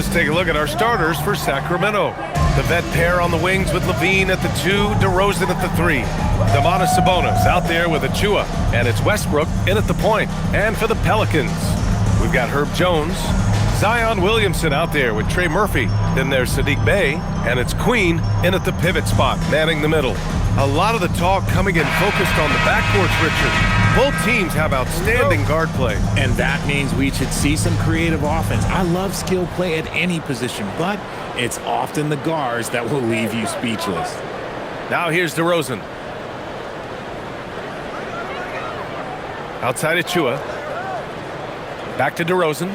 Let's take a look at our starters for Sacramento. The vet pair on the wings with Levine at the 2, DeRozan at the 3. Domantas Sabonis out there with Achua, and it's Westbrook in at the point. And for the Pelicans, we've got Herb Jones, Zion Williamson out there with Trey Murphy. Then there's Sadiq Bey, and it's Queen in at the pivot spot, manning the middle. A lot of the talk coming in focused on the backcourts, Richard. Both teams have outstanding guard play. And that means we should see some creative offense. I love skill play at any position, but it's often the guards that will leave you speechless. Now here's DeRozan. Outside Achua. Back to DeRozan.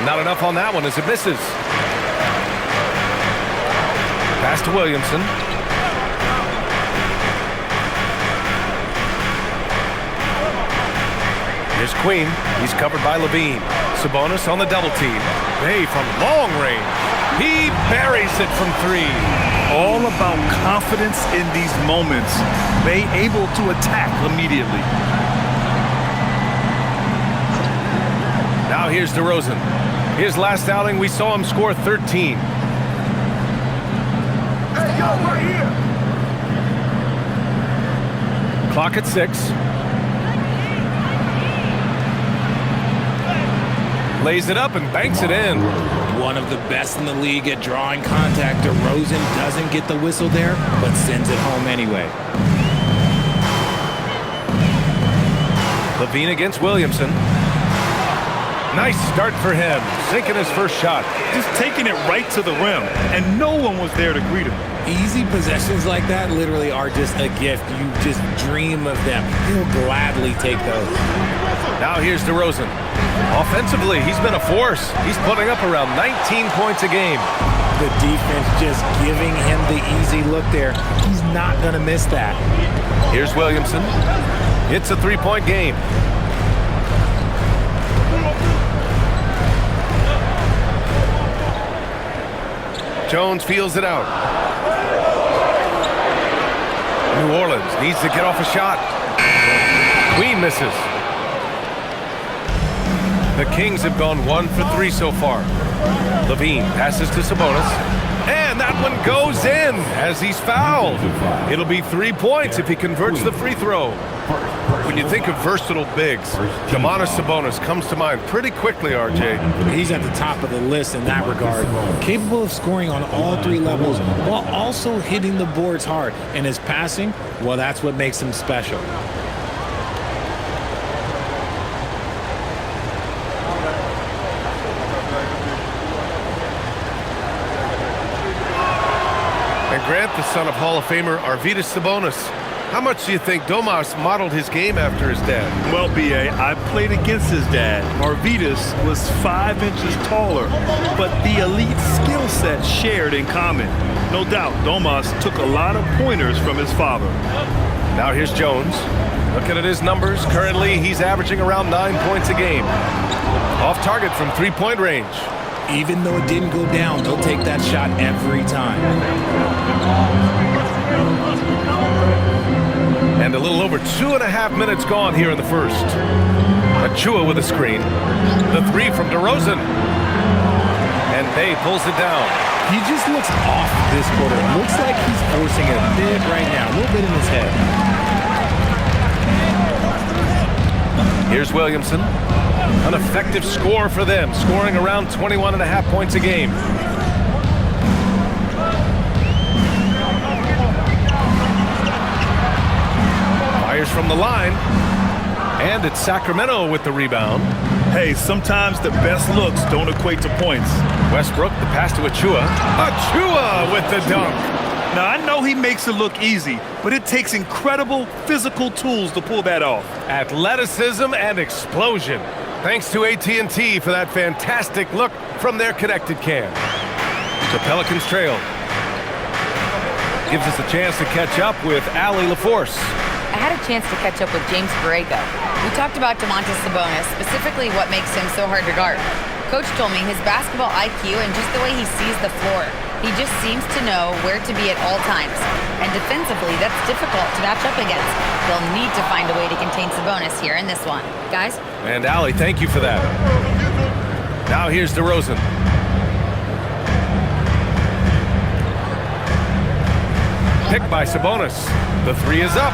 Not enough on that one as it misses. Pass to Williamson. Here's Queen. He's covered by Levine. Sabonis on the double team. Bey from long range. He buries it from 3. All about confidence in these moments. Bey able to attack immediately. Now here's DeRozan. His last outing, we saw him score 13. Clock at 6. Lays it up and banks it in. One of the best in the league at drawing contact. DeRozan doesn't get the whistle there, but sends it home anyway. Levine against Williamson. Nice start for him, sinking his first shot. Just taking it right to the rim, and no one was there to greet him. Easy possessions like that literally are just a gift. You just dream of them. He'll gladly take those. Now here's DeRozan. Offensively, he's been a force. He's putting up around 19 points a game. The defense just giving him the easy look there. He's not going to miss that. Here's Williamson. It's a 3-point game. Jones feels it out. New Orleans needs to get off a shot. Queen misses. The Kings have gone 1 for 3 so far. Levine passes to Sabonis. And that one goes in as he's fouled. It'll be 3 points if he converts the free throw. When you think of versatile bigs, Domantas Sabonis comes to mind pretty quickly, RJ. He's at the top of the list in that regard. Capable of scoring on all 3 levels while also hitting the boards hard. And his passing, well, that's what makes him special. And Grant, the son of Hall of Famer Arvydas Sabonis. How much do you think Domas modeled his game after his dad? Well, B.A., I played against his dad. Arvydas was 5 inches taller, but the elite skill set shared in common. No doubt, Domas took a lot of pointers from his father. Now here's Jones. Looking at his numbers, currently he's averaging around 9 points a game. Off target from 3-point range. Even though it didn't go down, they'll take that shot every time. And a little over 2.5 minutes gone here in the first. Achua with a screen. The 3 from DeRozan. And Bey pulls it down. He just looks off this quarter. It looks like he's forcing it a bit right now, a little bit in his head. Here's Williamson. An effective score for them, scoring around 21.5 points a game. Fires from the line. And it's Sacramento with the rebound. Hey, sometimes the best looks don't equate to points. Westbrook, the pass to Achua. Achua with the dunk. Now, I know he makes it look easy, but it takes incredible physical tools to pull that off. Athleticism and explosion. Thanks to AT&T for that fantastic look from their connected cam. The Pelicans trail. Gives us a chance to catch up with Allie LaForce. I had a chance to catch up with James Borrego. We talked about Domantas Sabonis, specifically what makes him so hard to guard. Coach told me his basketball IQ and just the way he sees the floor. He just seems to know where to be at all times. And defensively, that's difficult to match up against. They'll need to find a way to contain Sabonis here in this one. Guys? And Allie, thank you for that. Now here's DeRozan. Picked by Sabonis. The three is up.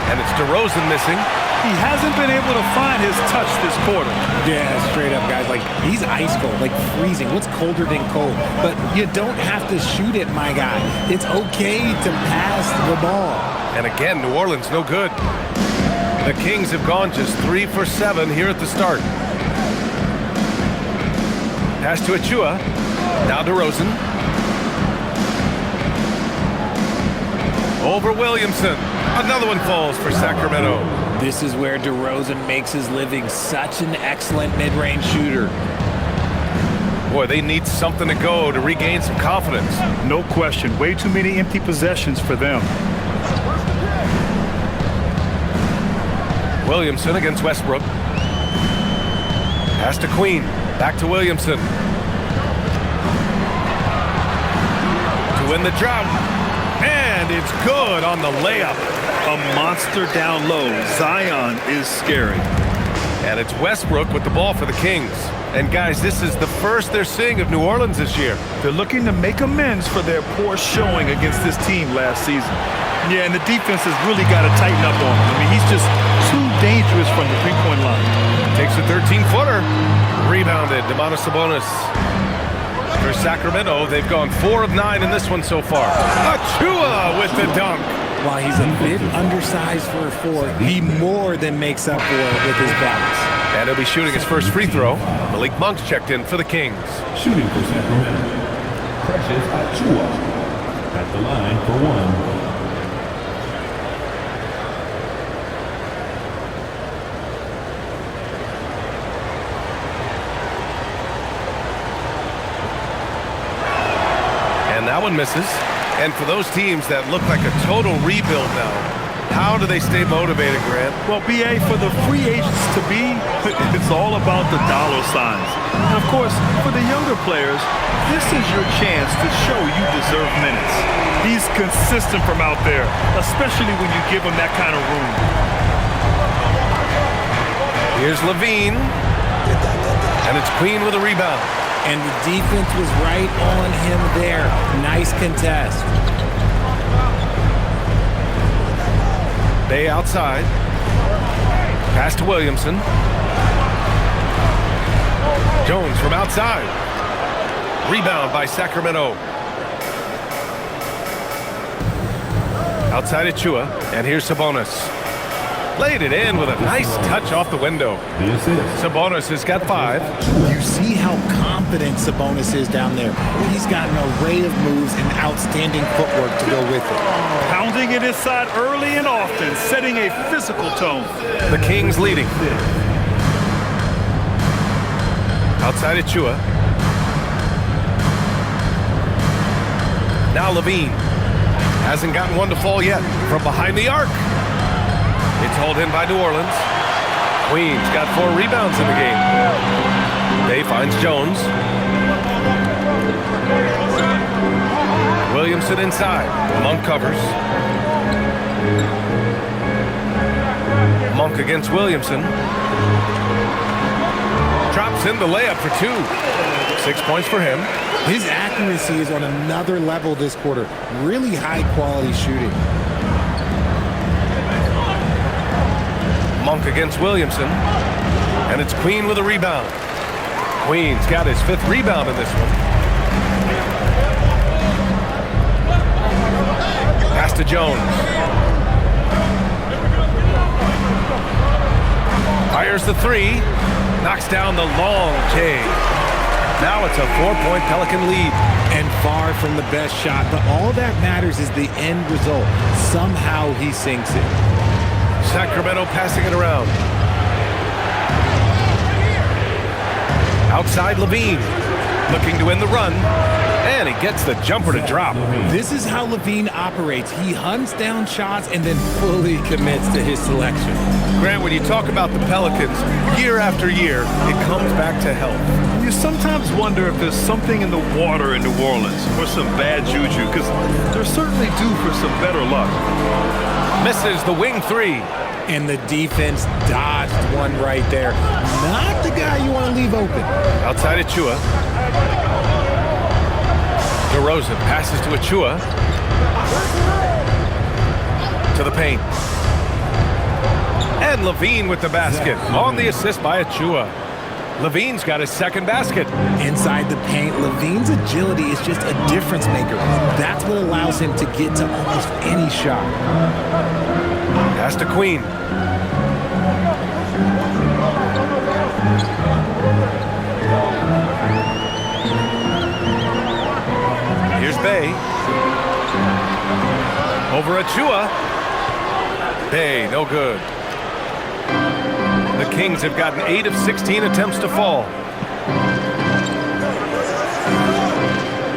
And it's DeRozan missing. He hasn't been able to find his touch this quarter. Yeah, straight up, guys. Like, he's ice cold, like freezing. What's colder than cold? But you don't have to shoot it, my guy. It's okay to pass the ball. And again, New Orleans no good. The Kings have gone just 3 for 7 here at the start. Pass to Achua. Now DeRozan. Over Williamson. Another one falls for Sacramento. This is where DeRozan makes his living. Such an excellent mid-range shooter. Boy, they need something to go to regain some confidence. No question. Way too many empty possessions for them. Williamson against Westbrook. Pass to Queen. Back to Williamson. To win the drought. And it's good on the layup. A monster down low. Zion is scary. And it's Westbrook with the ball for the Kings. And guys, this is the first they're seeing of New Orleans this year. They're looking to make amends for their poor showing against this team last season. Yeah, and the defense has really got to tighten up on him. I mean, he's just too dangerous from the three-point line. Takes a 13-footer. Rebounded. Domantas Sabonis. For Sacramento, they've gone 4 of 9 in this one so far. Achua with the dunk. While he's a bit undersized for a 4, he more than makes up for it with his bounce. And he'll be shooting his first free throw. Malik Monk's checked in for the Kings. Shooting for Sacramento, Precious Achua at the line for 1. That one misses. And for those teams that look like a total rebuild now, how do they stay motivated, Grant? Well, BA, for the free agents to be, it's all about the dollar signs. And of course, for the younger players, this is your chance to show you deserve minutes. He's consistent from out there, especially when you give him that kind of room. Here's Levine. And it's Queen with a rebound. And the defense was right on him there. Nice contest. Bay outside. Pass to Williamson. Jones from outside. Rebound by Sacramento. Outside Achua. And here's Sabonis. Laid it in with a nice touch off the window. Sabonis has got 5. You see how confident Sabonis is down there. He's got an array of moves and outstanding footwork to go with it. Pounding it inside early and often, setting a physical tone. The Kings leading. Outside Achua. Now Levine. Hasn't gotten one to fall yet. From behind the arc. It's hauled in by New Orleans. Queen's got 4 rebounds in the game. Bay finds Jones. Williamson inside. Monk covers. Monk against Williamson. Drops in the layup for 2. 6 points for him. His accuracy is on another level this quarter. Really high quality shooting. Monk against Williamson. And it's Queen with a rebound. Queen's got his 5th rebound in this one. Pass to Jones. Fires the 3. Knocks down the long J. Now it's a 4-point Pelican lead. And far from the best shot, but all that matters is the end result. Somehow he sinks it. Sacramento passing it around. Outside Levine. Looking to win the run. And he gets the jumper to drop. This is how Levine operates. He hunts down shots and then fully commits to his selection. Grant, when you talk about the Pelicans, year after year, it comes back to health. You sometimes wonder if there's something in the water in New Orleans or some bad juju, because they're certainly due for some better luck. Misses the wing three. And the defense dodged one right there. Not the guy you want to leave open. Outside Achua. DeRozan passes to Achua. To the paint. And Levine with the basket. On the assist by Achua. Levine's got his second basket. Inside the paint, Levine's agility is just a difference maker. That's what allows him to get to almost any shot. Pass to Queen. Here's Bay. Over Achua. Bay, no good. The Kings have gotten 8 of 16 attempts to fall.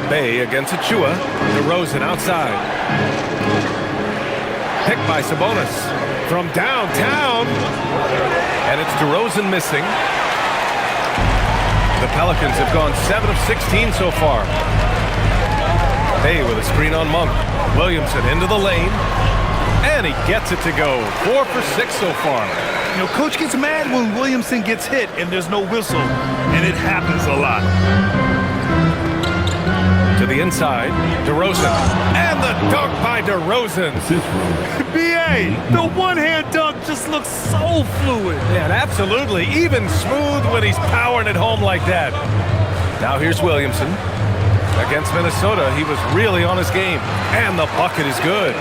Bay against Achua. DeRozan outside. Picked by Sabonis from downtown. And it's DeRozan missing. The Pelicans have gone 7 of 16 so far. Bay with a screen on Monk. Williamson into the lane. And he gets it to go. 4 for 6 so far. You know, coach gets mad when Williamson gets hit and there's no whistle, and it happens a lot. To the inside, DeRozan. And the dunk by DeRozan. B.A., the one-hand dunk just looks so fluid. Yeah, absolutely. Even smooth when he's powering it home like that. Now here's Williamson. Against Minnesota, he was really on his game. And the bucket is good.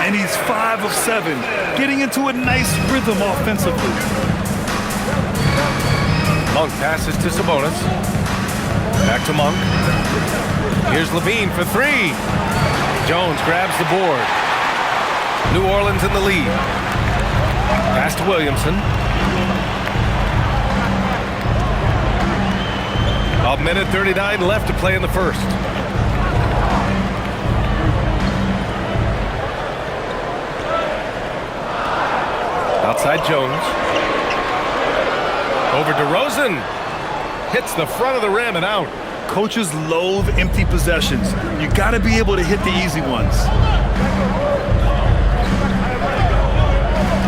And he's 5 of 7, getting into a nice rhythm offensively. Monk passes to Sabonis. Back to Monk. Here's Levine for 3. Jones grabs the board. New Orleans in the lead. Pass to Williamson. A minute 39 left to play in the first. Outside Jones. Over DeRozan. Hits the front of the rim and out. Coaches loathe empty possessions. You got to be able to hit the easy ones.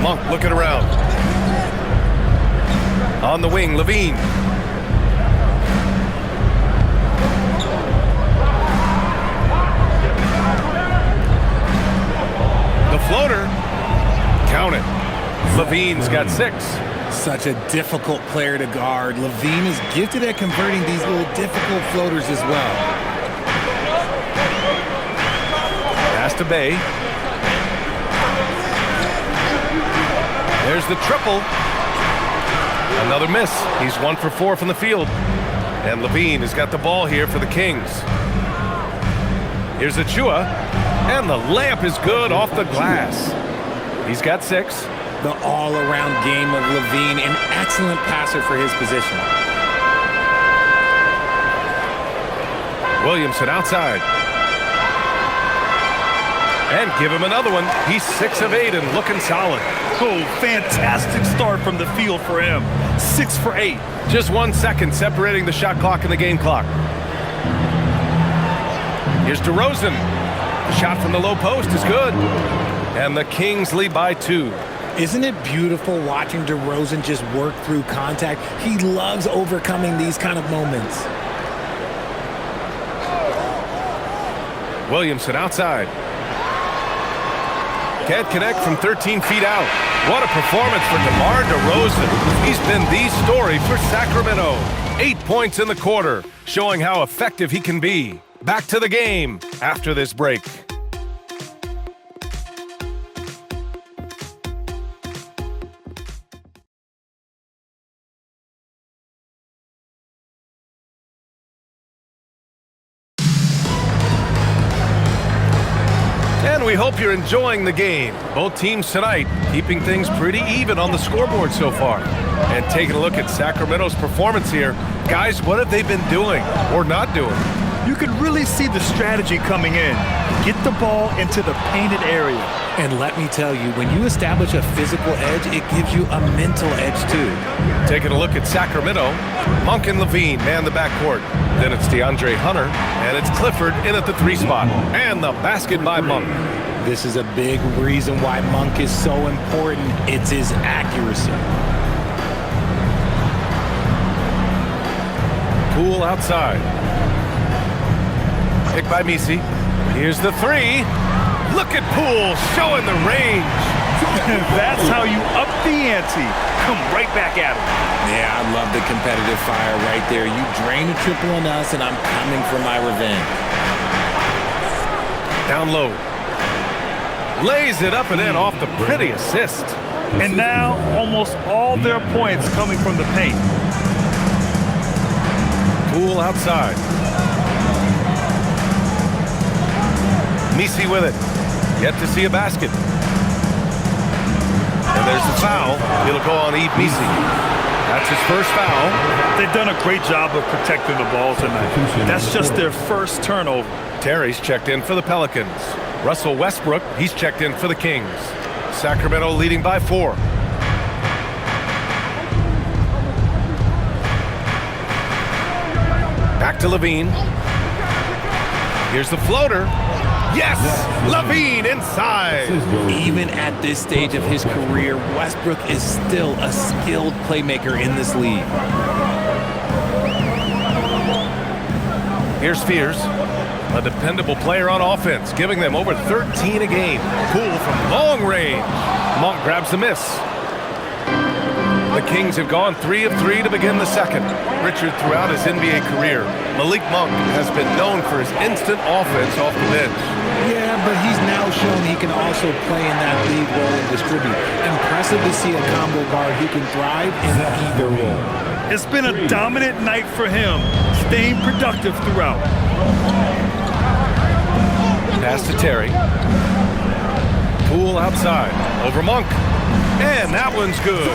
Monk looking around. On the wing, Levine. The floater. Count it. Levine's got 6. Such a difficult player to guard. Levine is gifted at converting these little difficult floaters as well. Pass to Bay. There's the triple. Another miss. He's 1 for 4 from the field. And Levine has got the ball here for the Kings. Here's Achua. And the layup is good off the glass. He's got 6. The all-around game of Levine, an excellent passer for his position. Williamson outside. And give him another one. He's 6 of 8 and looking solid. Oh, fantastic start from the field for him. 6 for 8. Just 1 second separating the shot clock and the game clock. Here's DeRozan. The shot from the low post is good. And the Kings lead by 2. Isn't it beautiful watching DeRozan just work through contact? He loves overcoming these kind of moments. Williamson outside. Can't connect from 13 feet out. What a performance for DeMar DeRozan. He's been the story for Sacramento. 8 points in the quarter, showing how effective he can be. Back to the game after this break. We hope you're enjoying the game. Both teams tonight keeping things pretty even on the scoreboard so far. And taking a look at Sacramento's performance here. Guys, what have they been doing or not doing? You could really see the strategy coming in. Get the ball into the painted area. And let me tell you, when you establish a physical edge, it gives you a mental edge too. Taking a look at Sacramento, Monk and Levine man the backcourt. Then it's DeAndre Hunter, and it's Clifford in at the 3 spot. And the basket by Monk. This is a big reason why Monk is so important. It's his accuracy. Poole outside. Pick by Misi. Here's the 3. Look at Poole showing the range. That's how you up the ante. Come right back at him. Yeah, I love the competitive fire right there. You drain a triple on us, and I'm coming for my revenge. Down low. Lays it up and in off the pretty assist. And now almost all their points coming from the paint. Poole outside. Misi with it. Yet to see a basket. And there's the foul. It'll go on Yves Misi. That's his first foul. They've done a great job of protecting the ball tonight. That's just their first turnover. Terry's checked in for the Pelicans. Russell Westbrook, he's checked in for the Kings. Sacramento leading by 4. Back to Levine. Here's the floater. Yes! Levine inside! Even at this stage of his career, Westbrook is still a skilled playmaker in this league. Here's Fears, a dependable player on offense, giving them over 13 a game. Poole from long range. Monk grabs the miss. The Kings have gone 3 of 3 to begin the second. Richard, throughout his NBA career, Malik Monk has been known for his instant offense off the bench. Yeah, but he's now shown he can also play in that lead role and distribute. Impressive to see a combo guard who can thrive in either role. It's been a dominant night for him, staying productive throughout. Pass to Terry. Poole outside, over Monk. And that one's good.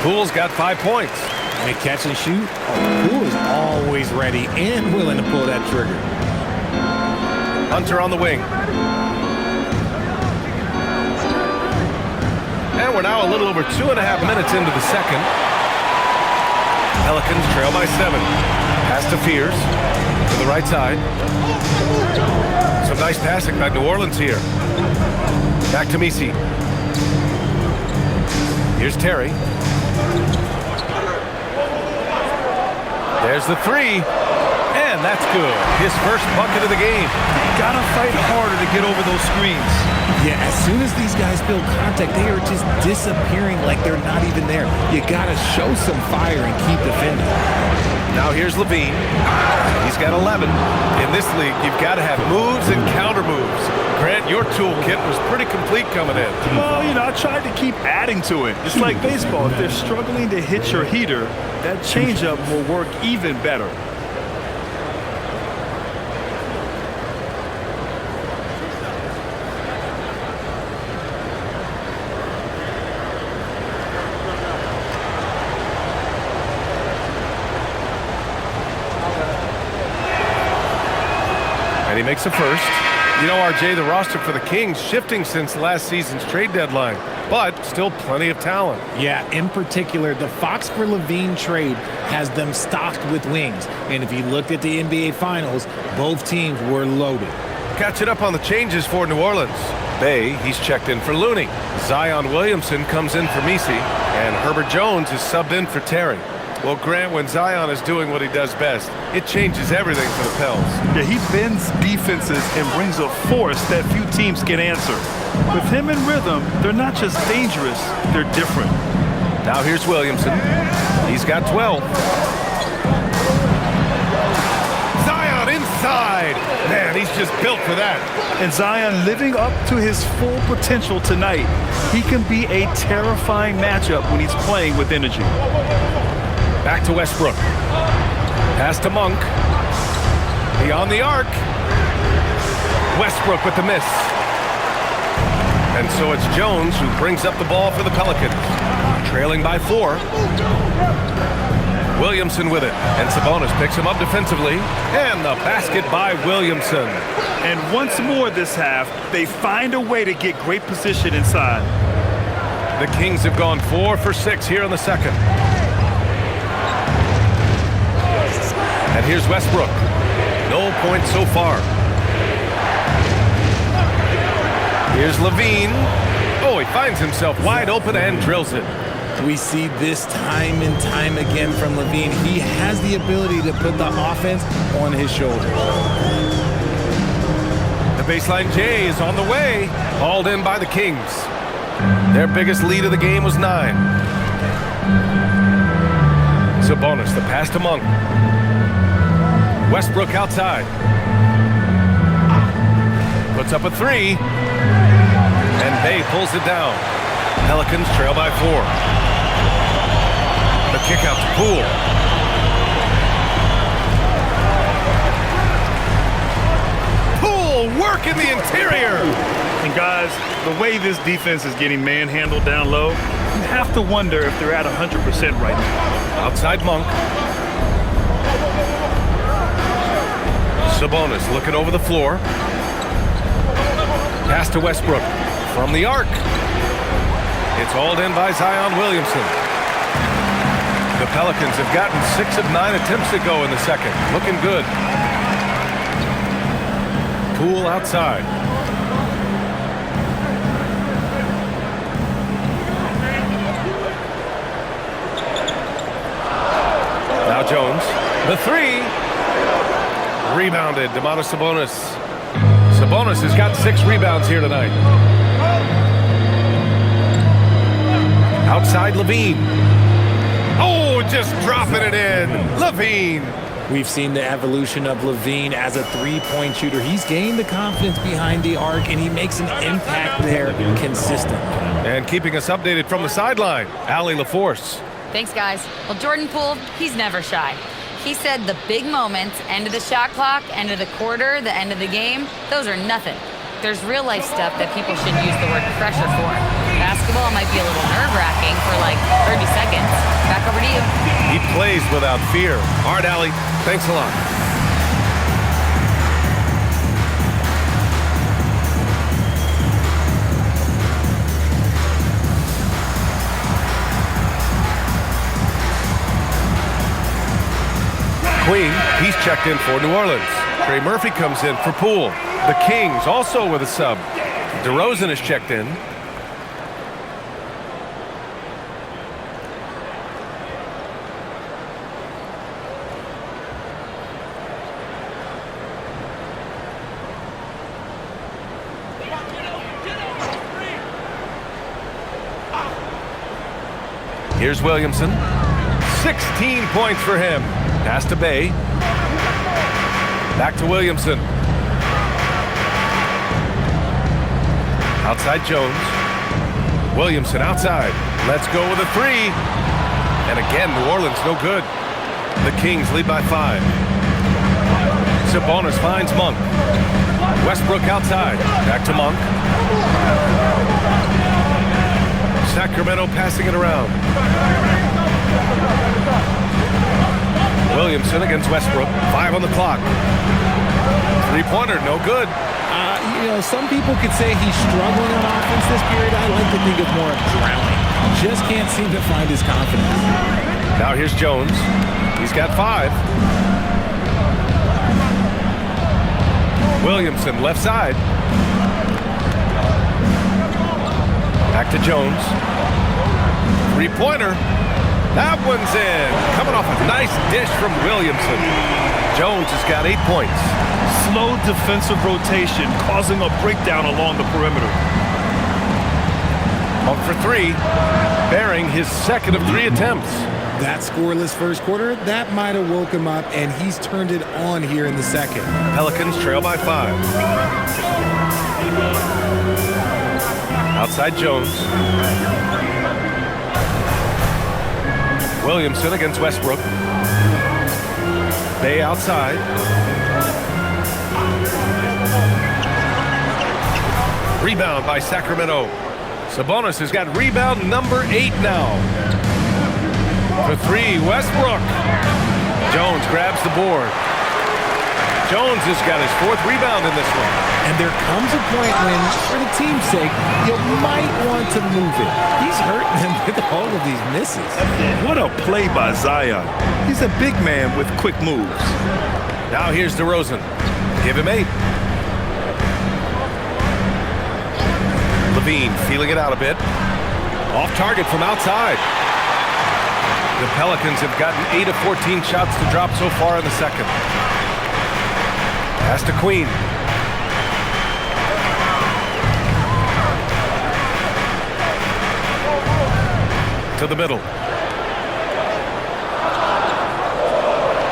Poole's got 5 points. And catch and shoot, Poole is always ready and willing to pull that trigger. Hunter on the wing. And we're now a little over 2.5 minutes into the second. Pelicans trail by 7. Pass to Fears to the right side. Some nice passing by New Orleans here. Back to Misi. Here's Terry. There's the 3. And that's good. His first bucket of the game. Gotta fight harder to get over those screens. Yeah, as soon as these guys feel contact, they are just disappearing like they're not even there. You gotta show some fire and keep defending. Now here's Levine. He's got 11. In this league, you've got to have moves and counter moves. Grant, your toolkit was pretty complete coming in. Well, I tried to keep adding to it. It's like baseball. If they're struggling to hit your heater, that changeup will work even better. And he makes a first. RJ, the roster for the Kings shifting since last season's trade deadline, but still plenty of talent. Yeah, in particular, the Fox for Levine trade has them stocked with wings. And if you looked at the NBA Finals, both teams were loaded. Catching up on the changes for New Orleans. Bay, he's checked in for Looney. Zion Williamson comes in for Misi, and Herbert Jones is subbed in for Terry. Well, Grant, when Zion is doing what he does best, it changes everything for the Pels. Yeah, he bends defenses and brings a force that few teams can answer. With him in rhythm, they're not just dangerous, they're different. Now here's Williamson. He's got 12. Zion inside. Man, he's just built for that. And Zion living up to his full potential tonight. He can be a terrifying matchup when he's playing with energy. Back to Westbrook. Pass to Monk. Beyond the arc. Westbrook with the miss. And so it's Jones who brings up the ball for the Pelicans. Trailing by 4. Williamson with it, and Sabonis picks him up defensively, and the basket by Williamson. And once more this half, they find a way to get great position inside. The Kings have gone 4 for 6 here in the second. And here's Westbrook. No points so far. Here's Levine. Oh, he finds himself wide open and drills it. We see this time and time again from Levine. He has the ability to put the offense on his shoulders. The baseline J is on the way. Hauled in by the Kings. Their biggest lead of the game was 9. Sabonis, the pass to Monk. Westbrook outside. Puts up a 3. And Bay pulls it down. Pelicans trail by 4. The kick out to Poole. Poole work in the interior. And guys, the way this defense is getting manhandled down low, you have to wonder if they're at 100% right now. Outside Monk. Sabonis looking over the floor. Pass to Westbrook from the arc. It's hauled in by Zion Williamson. The Pelicans have gotten 6 of 9 attempts to go in the second. Looking good. Poole outside. Now Jones. The 3. Rebounded. Domantas Sabonis. Sabonis has got 6 rebounds here tonight. Outside Levine. Oh, just dropping it in. Levine. We've seen the evolution of Levine as a three-point shooter. He's gained the confidence behind the arc, and he makes an impact there consistent. And keeping us updated from the sideline, Allie LaForce. Thanks, guys. Well, Jordan Poole, he's never shy. He said the big moments, end of the shot clock, end of the quarter, the end of the game, those are nothing. There's real-life stuff that people should use the word pressure for. Basketball might be a little nerve-wracking for like 30 seconds. Back over to you. He plays without fear. All right, Allie, thanks a lot. Queen, he's checked in for New Orleans. Trey Murphy comes in for Poole. The Kings also with a sub. DeRozan is checked in. Here's Williamson. 16 points for him. Pass to Bay. Back to Williamson. Outside Jones. Williamson outside. Let's go with a 3. And again, New Orleans no good. The Kings lead by 5. Sabonis finds Monk. Westbrook outside. Back to Monk. Sacramento passing it around. Williamson against Westbrook. 5 on the clock. Three-pointer, no good. Some people could say he's struggling on offense this period. I like to think of more of drowning. Just can't seem to find his confidence. Now here's Jones. He's got 5. Williamson left side. Back to Jones. Three-pointer. That one's in. Coming off a nice dish from Williamson. Jones has got 8 points. Slow defensive rotation causing a breakdown along the perimeter. Monk for 3. Bearing his second of 3 attempts. That scoreless first quarter, that might have woke him up, and he's turned it on here in the second. Pelicans trail by 5. Outside Jones. Williamson against Westbrook. Bay outside. Rebound by Sacramento. Sabonis has got rebound number 8 now. For three, Westbrook. Jones grabs the board. Jones has got his 4th rebound in this one. And there comes a point when, for the team's sake, you might want to move it. He's hurting them with all of these misses. What a play by Zion. He's a big man with quick moves. Now here's DeRozan. Give him 8. Levine feeling it out a bit. Off target from outside. The Pelicans have gotten 8 of 14 shots to drop so far in the second. Pass to Queen. To the middle.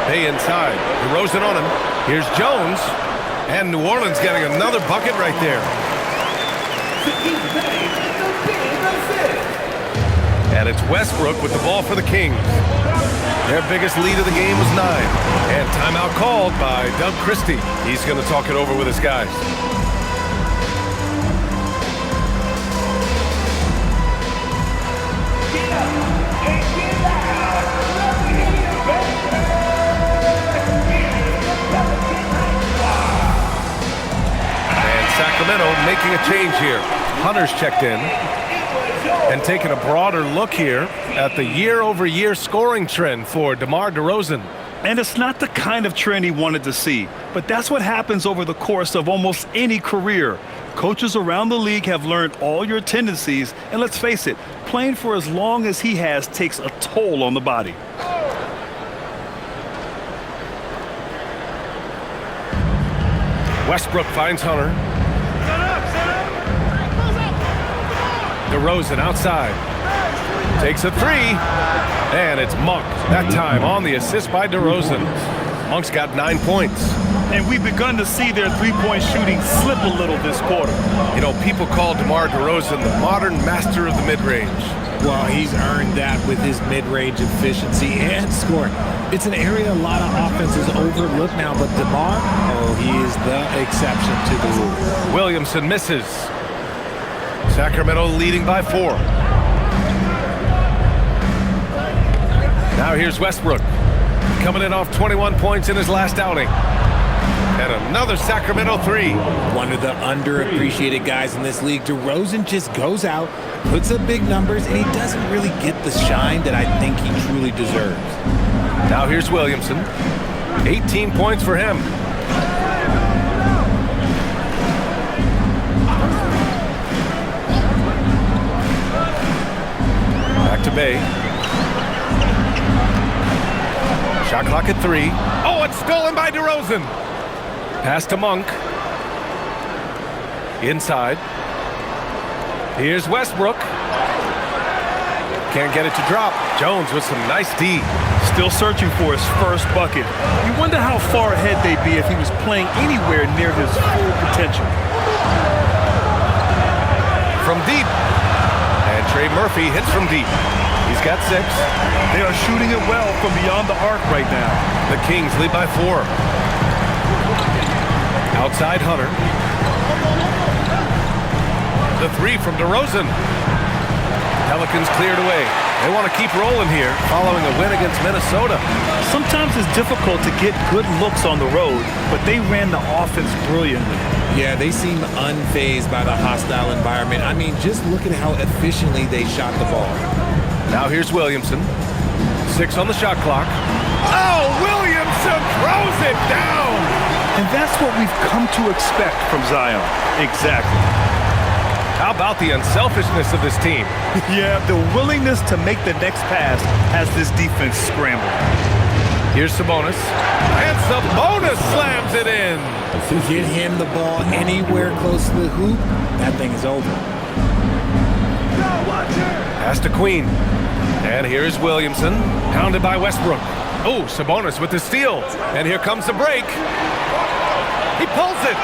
Bay inside. DeRozan on him. Here's Jones. And New Orleans getting another bucket right there. And it's Westbrook with the ball for the Kings. Their biggest lead of the game was 9. And timeout called by Doug Christie. He's going to talk it over with his guys. And Sacramento making a change here. Hunter's checked in. And taking a broader look here at the year-over-year scoring trend for DeMar DeRozan. And it's not the kind of trend he wanted to see, but that's what happens over the course of almost any career. Coaches around the league have learned all your tendencies, and let's face it, playing for as long as he has takes a toll on the body. Westbrook finds Hunter. DeRozan outside. Takes a 3. And it's Monk. That time on the assist by DeRozan. Monk's got 9 points. And we've begun to see their three-point shooting slip a little this quarter. You know, people call DeMar DeRozan the modern master of the mid-range. Well, he's earned that with his mid-range efficiency and scoring. It's an area a lot of offenses overlook now, but DeMar, he is the exception to the rule. Williamson misses. Sacramento leading by 4. Now here's Westbrook. Coming in off 21 points in his last outing. And another Sacramento 3. One of the underappreciated guys in this league. DeRozan just goes out, puts up big numbers, and he doesn't really get the shine that I think he truly deserves. Now here's Williamson. 18 points for him. Back to Bay. Shot clock at 3. Oh, it's stolen by DeRozan. Pass to Monk. Inside. Here's Westbrook. Can't get it to drop. Jones with some nice D. Still searching for his first bucket. You wonder how far ahead they'd be if he was playing anywhere near his full potential. From deep. And Trey Murphy hits from deep. He's got 6. They are shooting it well from beyond the arc right now. The Kings lead by 4. Outside Hunter. The 3 from DeRozan. Pelicans cleared away. They want to keep rolling here following a win against Minnesota. Sometimes it's difficult to get good looks on the road, but they ran the offense brilliantly. Yeah, they seem unfazed by the hostile environment. I mean, just look at how efficiently they shot the ball. Now here's Williamson. 6 on the shot clock. Oh, Williamson throws it down! And that's what we've come to expect from Zion. Exactly. How about the unselfishness of this team? Yeah, the willingness to make the next pass has this defense scrambled. Here's Sabonis. And Sabonis slams it in! Get him the ball anywhere close to the hoop, that thing is over. Pass to Queen. And here's Williamson, pounded by Westbrook. Oh, Sabonis with the steal. And here comes the break. He pulls it.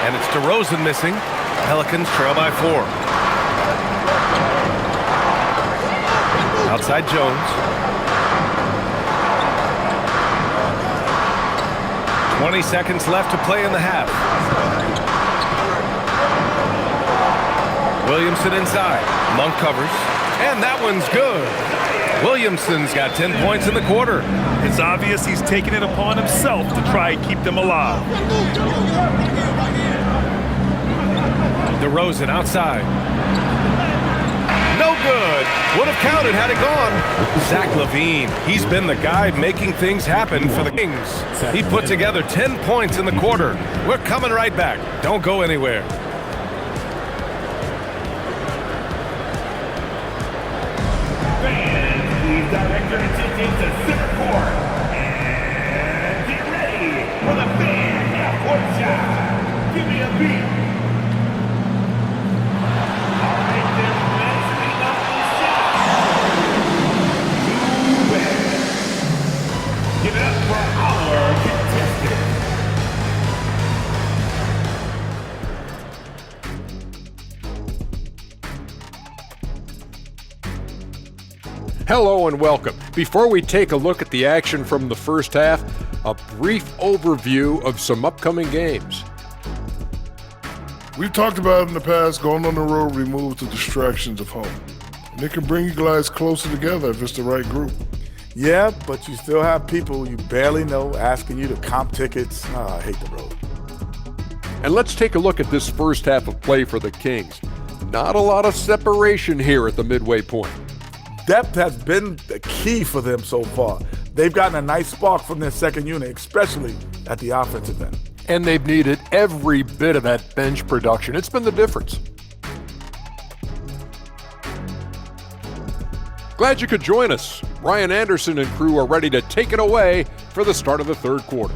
And it's DeRozan missing. Pelicans trail by 4. Outside Jones. 20 seconds left to play in the half. Williamson inside. Monk covers. And that one's good. Williamson's got 10 points in the quarter. It's obvious he's taking it upon himself to try and keep them alive. DeRozan outside. No good. Would have counted had it gone. Zach LaVine. He's been the guy making things happen for the Kings. He put together 10 points in the quarter. We're coming right back. Don't go anywhere. Please direct your attention to center court. And get ready for the fan half-court shot. Give me a beat. All right, then, measuring up the shot. Give it up for our contestant. Hello and welcome. Before we take a look at the action from the first half, a brief overview of some upcoming games. We've talked about in the past, going on the road removes the distractions of home. And it can bring you guys closer together if it's the right group. Yeah, but you still have people you barely know asking you to comp tickets. I hate the road. And let's take a look at this first half of play for the Kings. Not a lot of separation here at the midway point. Depth has been the key for them so far. They've gotten a nice spark from their second unit, especially at the offensive end. And they've needed every bit of that bench production. It's been the difference. Glad you could join us. Ryan Anderson and crew are ready to take it away for the start of the third quarter.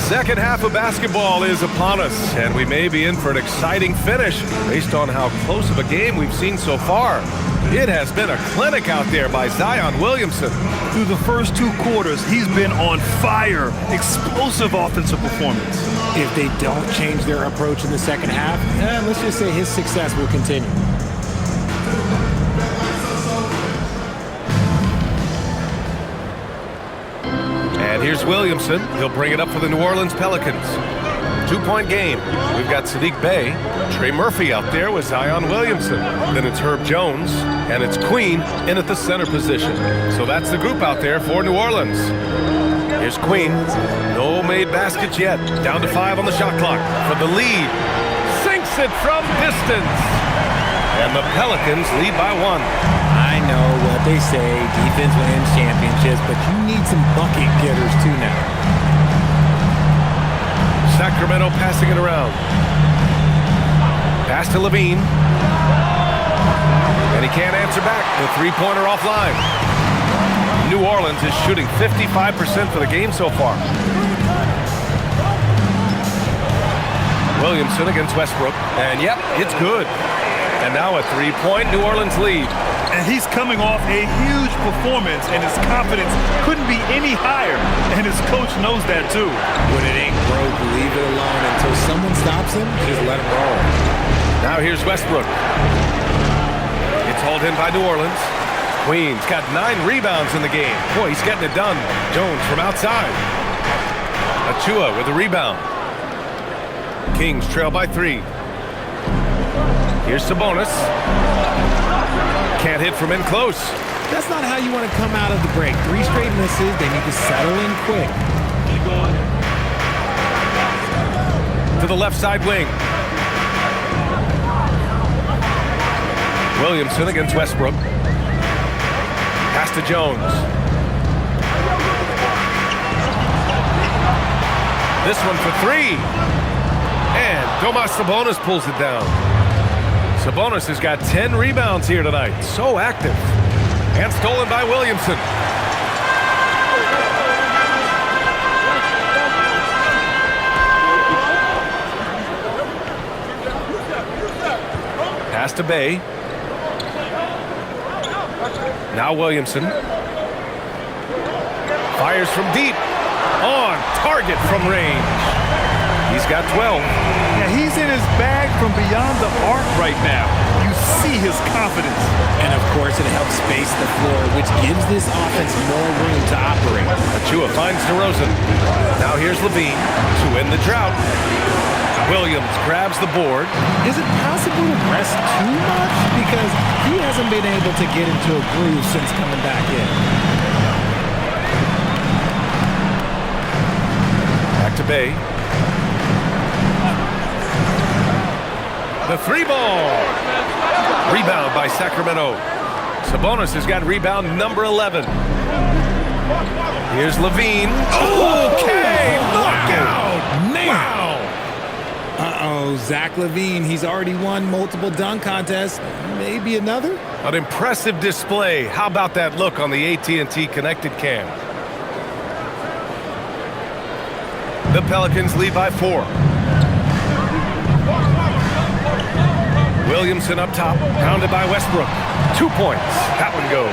Second half of basketball is upon us, and we may be in for an exciting finish based on how close of a game we've seen so far. It has been a clinic out there by Zion Williamson. Through the first two quarters, he's been on fire. Explosive offensive performance. If they don't change their approach in the second half, let's just say his success will continue. And here's Williamson. He'll bring it up for the New Orleans Pelicans. 2-point game. We've got Sadiq Bey, Trey Murphy out there with Zion Williamson. Then it's Herb Jones, and it's Queen in at the center position. So that's the group out there for New Orleans. Here's Queen. No made baskets yet. Down to 5 on the shot clock for the lead. Sinks it from distance. And the Pelicans lead by 1. I know what they say, defense wins championships, but you need some bucket getters too now. Sacramento passing it around. Pass to LaVine. And he can't answer back. The three-pointer offline. New Orleans is shooting 55% for the game so far. Williamson against Westbrook. And yep, it's good. And now a three-point New Orleans lead. And he's coming off a huge performance, and his confidence couldn't be any higher. And his coach knows that too. When it ain't broke, leave it alone until someone stops him, just let him roll. Now here's Westbrook. It's hauled in by New Orleans. Queen's got 9 rebounds in the game. Boy, he's getting it done. Jones from outside. Achua with a rebound. Kings trail by 3. Here's Sabonis. Can't hit from in close. That's not how you want to come out of the break. 3 straight misses. They need to settle in quick. To the left side wing. Williamson against Westbrook. Pass to Jones. This one for 3. And Domas Sabonis pulls it down. Sabonis has got 10 rebounds here tonight. So active. And stolen by Williamson. Pass to Bey. Now Williamson. Fires from deep. On target from range. He's got 12. Yeah, he's in his bag from beyond the arc right now. You see his confidence. And of course, it helps space the floor, which gives this offense more room to operate. Achua finds DeRozan. Now here's Levine to end the drought. Williams grabs the board. Is it possible to rest too much? Because he hasn't been able to get into a groove since coming back in. Back to Bay. The three ball. Rebound by Sacramento. Sabonis has got rebound number 11. Here's Levine. Okay, knockout. Man. Uh-oh, Zach LaVine, he's already won multiple dunk contests. Maybe another? An impressive display. How about that look on the AT&T connected cam? The Pelicans lead by 4. Williamson up top, pounded by Westbrook. 2 points. That one goes.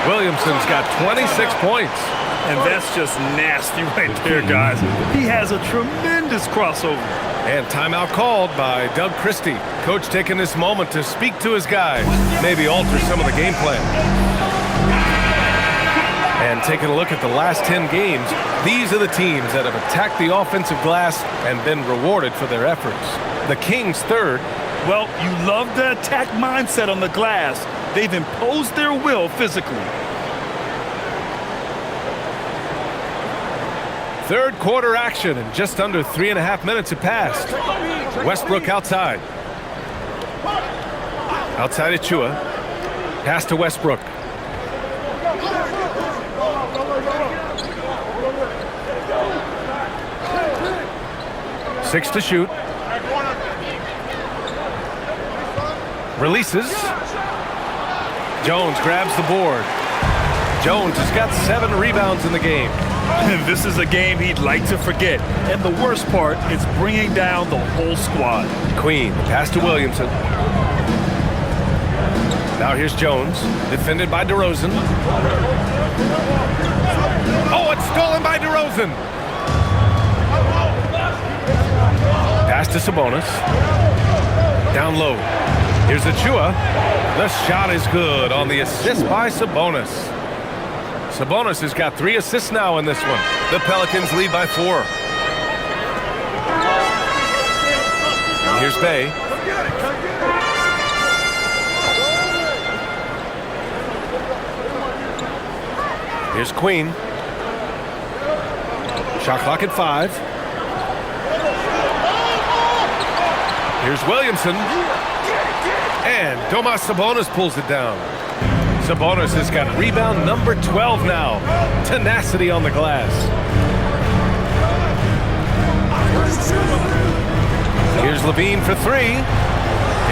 Williamson's got 26 points. And that's just nasty right there, guys. He has a tremendous crossover. And timeout called by Doug Christie. Coach taking this moment to speak to his guys, maybe alter some of the game plan. And taking a look at the last 10 games, these are the teams that have attacked the offensive glass and been rewarded for their efforts. The Kings third. Well, you love the attack mindset on the glass. They've imposed their will physically. Third quarter action, and just under 3.5 minutes have passed. Westbrook outside. Outside Achua. Pass to Westbrook. Six to shoot. Releases. Jones grabs the board. Jones has got 7 rebounds in the game. This is a game he'd like to forget. And the worst part is bringing down the whole squad. Queen, pass to Williamson. Now here's Jones, defended by DeRozan. Oh, it's stolen by DeRozan. Pass to Sabonis. Down low. Here's Achua. The shot is good on the assist by Sabonis. Sabonis has got 3 assists now in this one. The Pelicans lead by 4. Here's Bay. Here's Queen. Shot clock at 5. Here's Williamson. And Domas Sabonis pulls it down. Sabonis has got rebound number 12 now. Tenacity on the glass. Here's Levine for 3.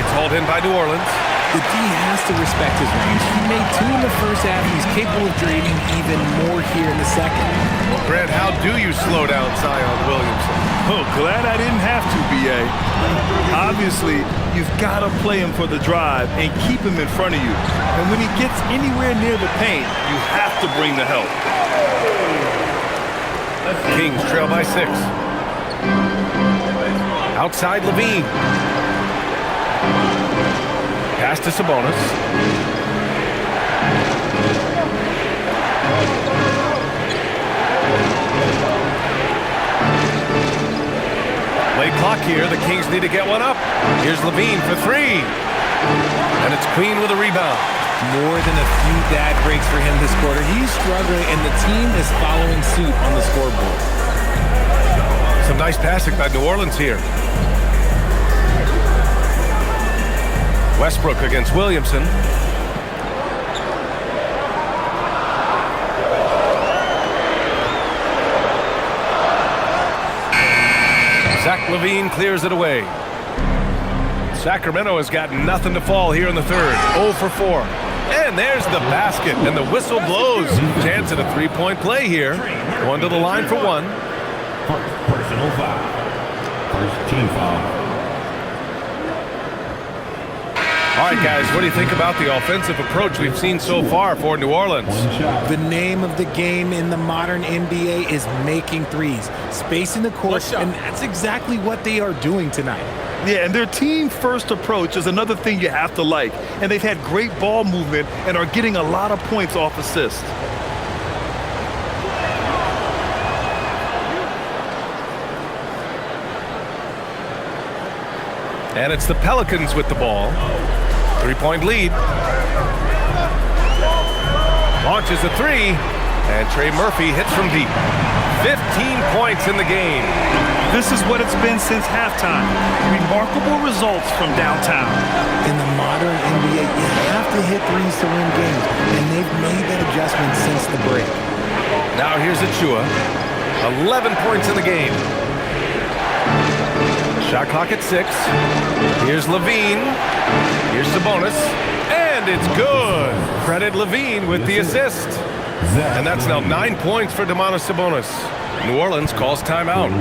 It's hauled in by New Orleans. The D has to respect his range. He made 2 in the first half. He's capable of draining even more here in the second. Well, Grant, how do you slow down Zion Williamson? Oh, glad I didn't have to, B.A. Obviously, you've got to play him for the drive and keep him in front of you. And when he gets anywhere near the paint, you have to bring the help. Kings trail by 6. Outside Levine. Pass to Sabonis. Late clock here. The Kings need to get one up. Here's Levine for 3. And it's Queen with a rebound. More than a few bad breaks for him this quarter. He's struggling, and the team is following suit on the scoreboard. Some nice passing by New Orleans here. Westbrook against Williamson. Zach LaVine clears it away. Sacramento has got nothing to fall here in the third. 0 for 4. And there's the basket, and the whistle blows. Chance at a 3-point play here. One to the line for 1. Personal foul. First team foul. All right, guys, what do you think about the offensive approach we've seen so far for New Orleans? The name of the game in the modern NBA is making threes, spacing the court, and that's exactly what they are doing tonight. Yeah, and their team-first approach is another thing you have to like. And they've had great ball movement and are getting a lot of points off assists. And it's the Pelicans with the ball. 3-point lead. Launches a three, and Trey Murphy hits from deep. 15 points in the game. This is what it's been since halftime. Remarkable results from downtown. In the modern NBA, you have to hit threes to win games, and they've made that adjustment since the break. Now here's Achua. 11 points in the game. Shot clock at 6. Here's Levine. Here's Sabonis. And it's good. Credit Levine with the assist. And that's now 9 points for Domantas Sabonis. New Orleans calls timeout.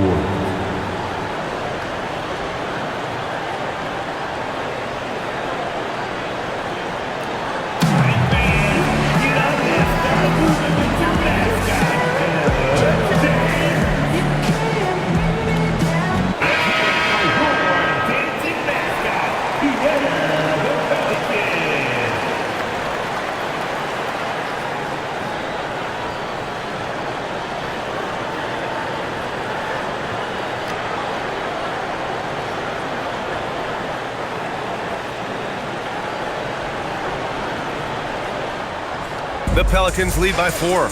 The Pelicans lead by 4.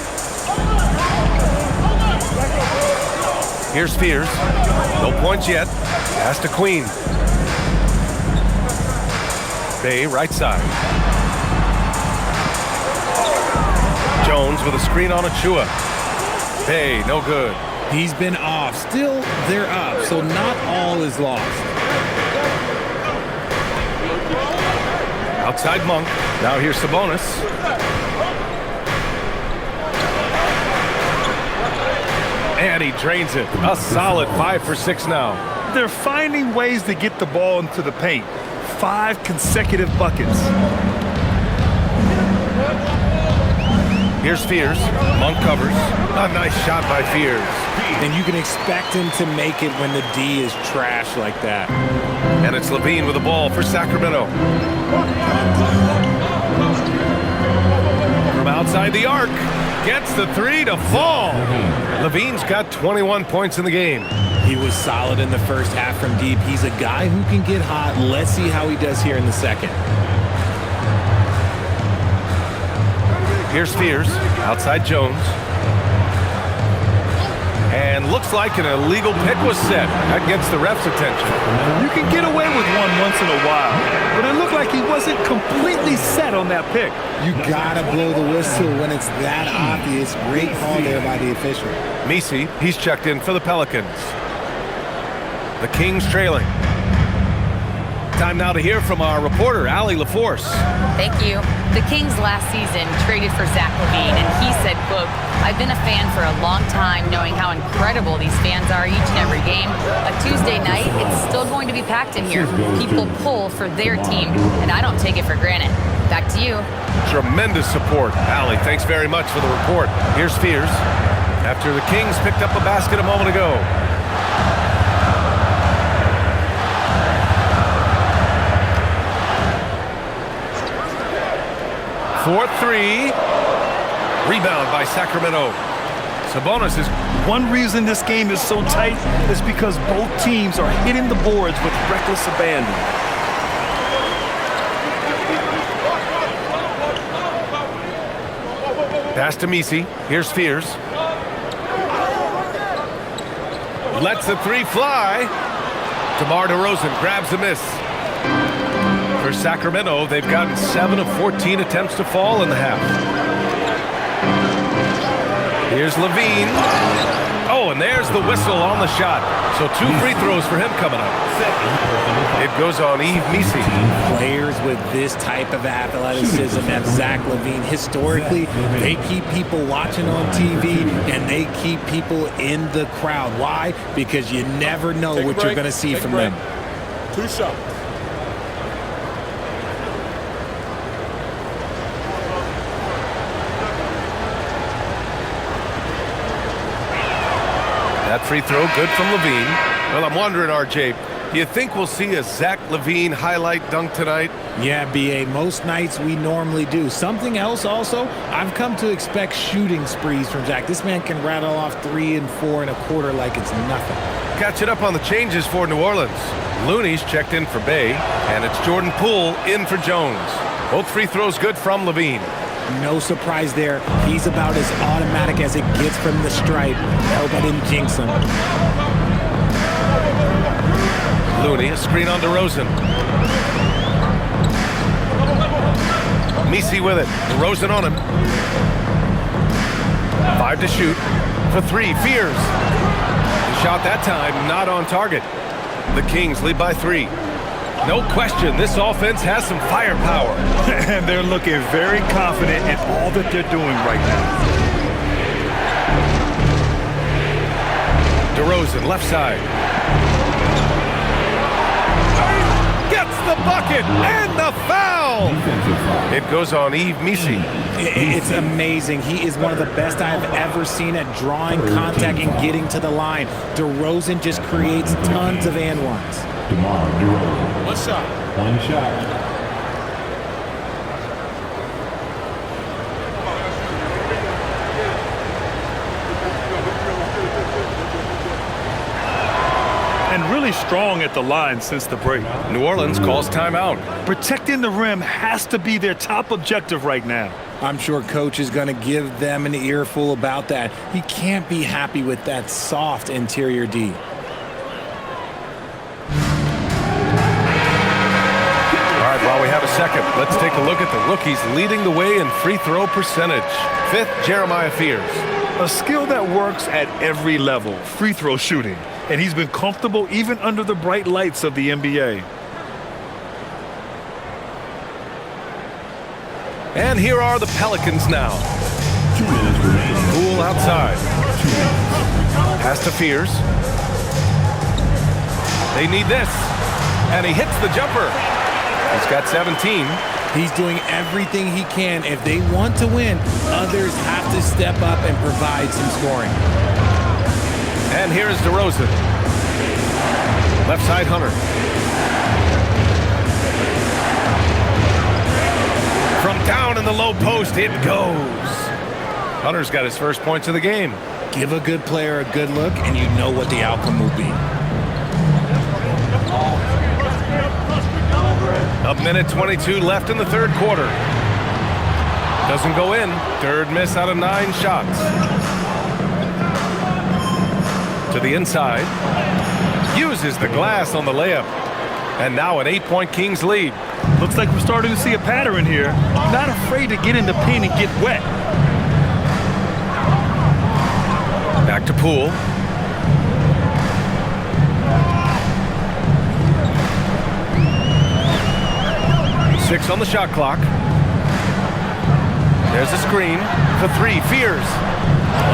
Here's Spears. No points yet. Pass to Queen. Bay right side. Jones with a screen on Achua. Bay, no good. He's been off. Still, they're up, so not all is lost. Outside Monk. Now here's Sabonis. And he drains it. A solid 5 for 6 now. They're finding ways to get the ball into the paint. 5 consecutive buckets. Here's Fears. Monk covers. A nice shot by Fears. And you can expect him to make it when the D is trash like that. And it's Levine with the ball for Sacramento. From outside the arc. Gets the 3 to fall. Levine's got 21 points in the game. He was solid in the first half from deep. He's a guy who can get hot. Let's see how he does here in the second. Here's Fears. Outside Jones. And looks like an illegal pick was set. That gets the ref's attention. You can get away with one once in a while, but it looked like he wasn't completely set on that pick. You gotta blow the whistle when it's that obvious. Great call there by the official. Messi, he's checked in for the Pelicans. The Kings trailing. Time now to hear from our reporter, Allie LaForce. Thank you. The Kings last season traded for Zach LaVine, and he said, quote, "I've been a fan for a long time, knowing how incredible these fans are each and every game. A Tuesday night, it's still going to be packed in here. People pull for their team, and I don't take it for granted." Back to you. Tremendous support. Allie, thanks very much for the report. Here's Fears. After the Kings picked up a basket a moment ago. For 3. Rebound by Sacramento. Sabonis is... One reason this game is so tight is because both teams are hitting the boards with reckless abandon. Pass to Messi. Here's Fears. Lets the 3 fly. DeMar DeRozan grabs a miss. For Sacramento, they've gotten 7 of 14 attempts to fall in the half. Here's Levine. Oh, and there's the whistle on the shot. So 2 free throws for him coming up. It goes on Yves Messi. Players with this type of athleticism at Zach LaVine, historically, they keep people watching on TV and they keep people in the crowd. Why? Because you never know what you're going to see from them. 2 shots. That free throw good from Levine. Well, I'm wondering, RJ, Do you think we'll see a Zach LaVine highlight dunk tonight? Yeah, B.A., most nights we normally do. Something else also, I've come to expect shooting sprees from Zach. This man can rattle off 3 and 4 and a quarter like it's nothing. Catching up on the changes for New Orleans. Looney's checked in for Bay, and it's Jordan Poole in for Jones. Both free throws good from LaVine. No surprise there. He's about as automatic as it gets from the stripe. Hope I didn't jinx him. Looney, a screen on DeRozan. Messi with it. DeRozan on him. 5 to shoot. For 3, Fears. The shot that time, not on target. The Kings lead by 3. No question, this offense has some firepower. And they're looking very confident in all that they're doing right now. DeRozan, left side. Gets the bucket and the foul. It goes on Yves Messi. It's amazing. He is one of the best I've ever seen at drawing contact and getting to the line. DeRozan just creates tons of and ones. One shot. One shot. And really strong at the line since the break. New Orleans calls timeout. Protecting the rim has to be their top objective right now. I'm sure coach is going to give them an earful about that. He can't be happy with that soft interior D. All right, while we have a second, let's take a look at the rookies leading the way in free throw percentage. 5th, Jeremiah Fears. A skill that works at every level, free throw shooting. And he's been comfortable even under the bright lights of the NBA. And here are the Pelicans now. 2 minutes remaining. Poole outside. Pass to Fears. They need this. And he hits the jumper. He's got 17. He's doing everything he can. If they want to win, others have to step up and provide some scoring. And here's DeRozan. Left side, Hunter. From down in the low post, it goes. Hunter's got his first points of the game. Give a good player a good look, and you know what the outcome will be. A minute 22 left in the third quarter. Doesn't go in. Third miss out of 9 shots. To the inside. Uses the glass on the layup. And now an 8-point Kings lead. Looks like we're starting to see a pattern here. Not afraid to get in the paint and get wet. Back to Poole. Six on the shot clock. There's a screen for 3. Fears.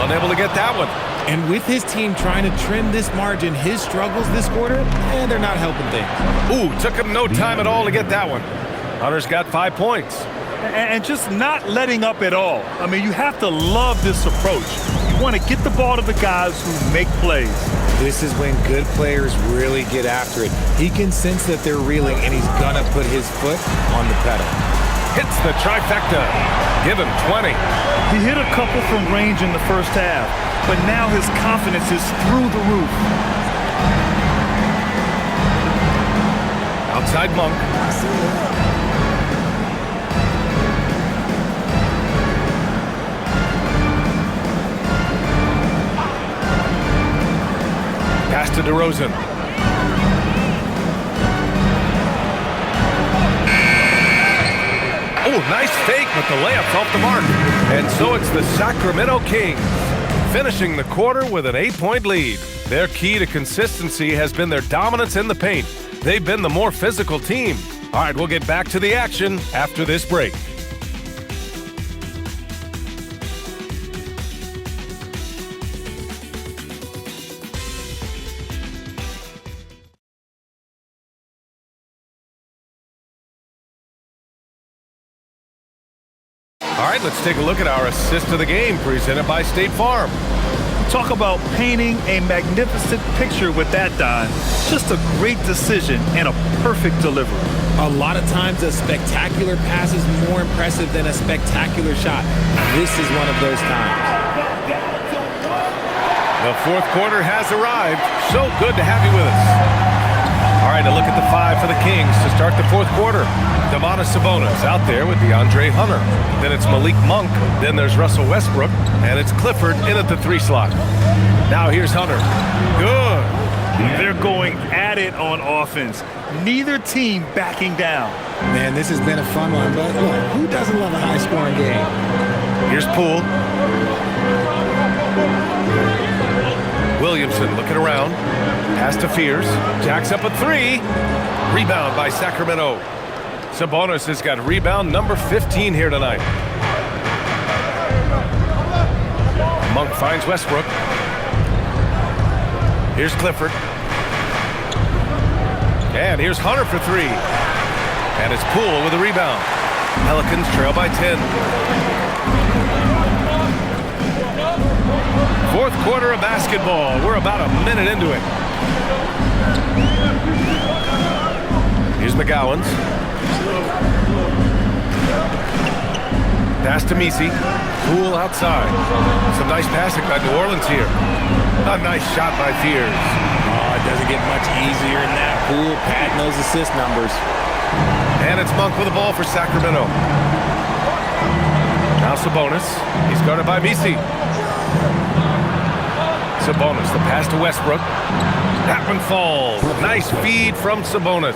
Unable to get that one. And with his team trying to trim this margin, his struggles this quarter, they're not helping things. Ooh, took him no time at all to get that one. Hunter's got 5 points. And just not letting up at all. I mean, you have to love this approach. You want to get the ball to the guys who make plays. This is when good players really get after it. He can sense that they're reeling, and he's gonna put his foot on the pedal. Hits the trifecta. Give him 20. He hit a couple from range in the first half, but now his confidence is through the roof. Outside Monk. Pass to DeRozan. Oh, nice fake, but the layup's off the mark. And so it's the Sacramento Kings finishing the quarter with an 8-point lead. Their key to consistency has been their dominance in the paint. They've been the more physical team. All right, we'll get back to the action after this break. All right, let's take a look at our assist of the game presented by State Farm. Talk about painting a magnificent picture with that, Don. Just a great decision and a perfect delivery. A lot of times a spectacular pass is more impressive than a spectacular shot. This is one of those times. The fourth quarter has arrived. So good to have you with us. All right, a look at the five for the Kings to start the fourth quarter. Domantas Sabonis out there with DeAndre Hunter. Then it's Malik Monk. Then there's Russell Westbrook. And it's Clifford in at the 3 slot. Now here's Hunter. Good. They're going at it on offense. Neither team backing down. Man, this has been a fun one, but look, who doesn't love a high-scoring game? Here's Poole. Williamson looking around. Pass to Fears. Jacks up a 3. Rebound by Sacramento. Sabonis has got rebound number 15 here tonight. Monk finds Westbrook. Here's Clifford. And here's Hunter for 3. And it's Poole with a rebound. Pelicans trail by 10. Fourth quarter of basketball. We're about a minute into it. Here's McGowan's. Pass to Messi. Poole outside. Some nice passing by New Orleans here. A nice shot by Fears. Oh, it doesn't get much easier than that. Poole padding those assist numbers. And it's Monk with the ball for Sacramento. Now Sabonis. He's guarded by Messi. Sabonis, the pass to Westbrook. That one falls. Nice feed from Sabonis.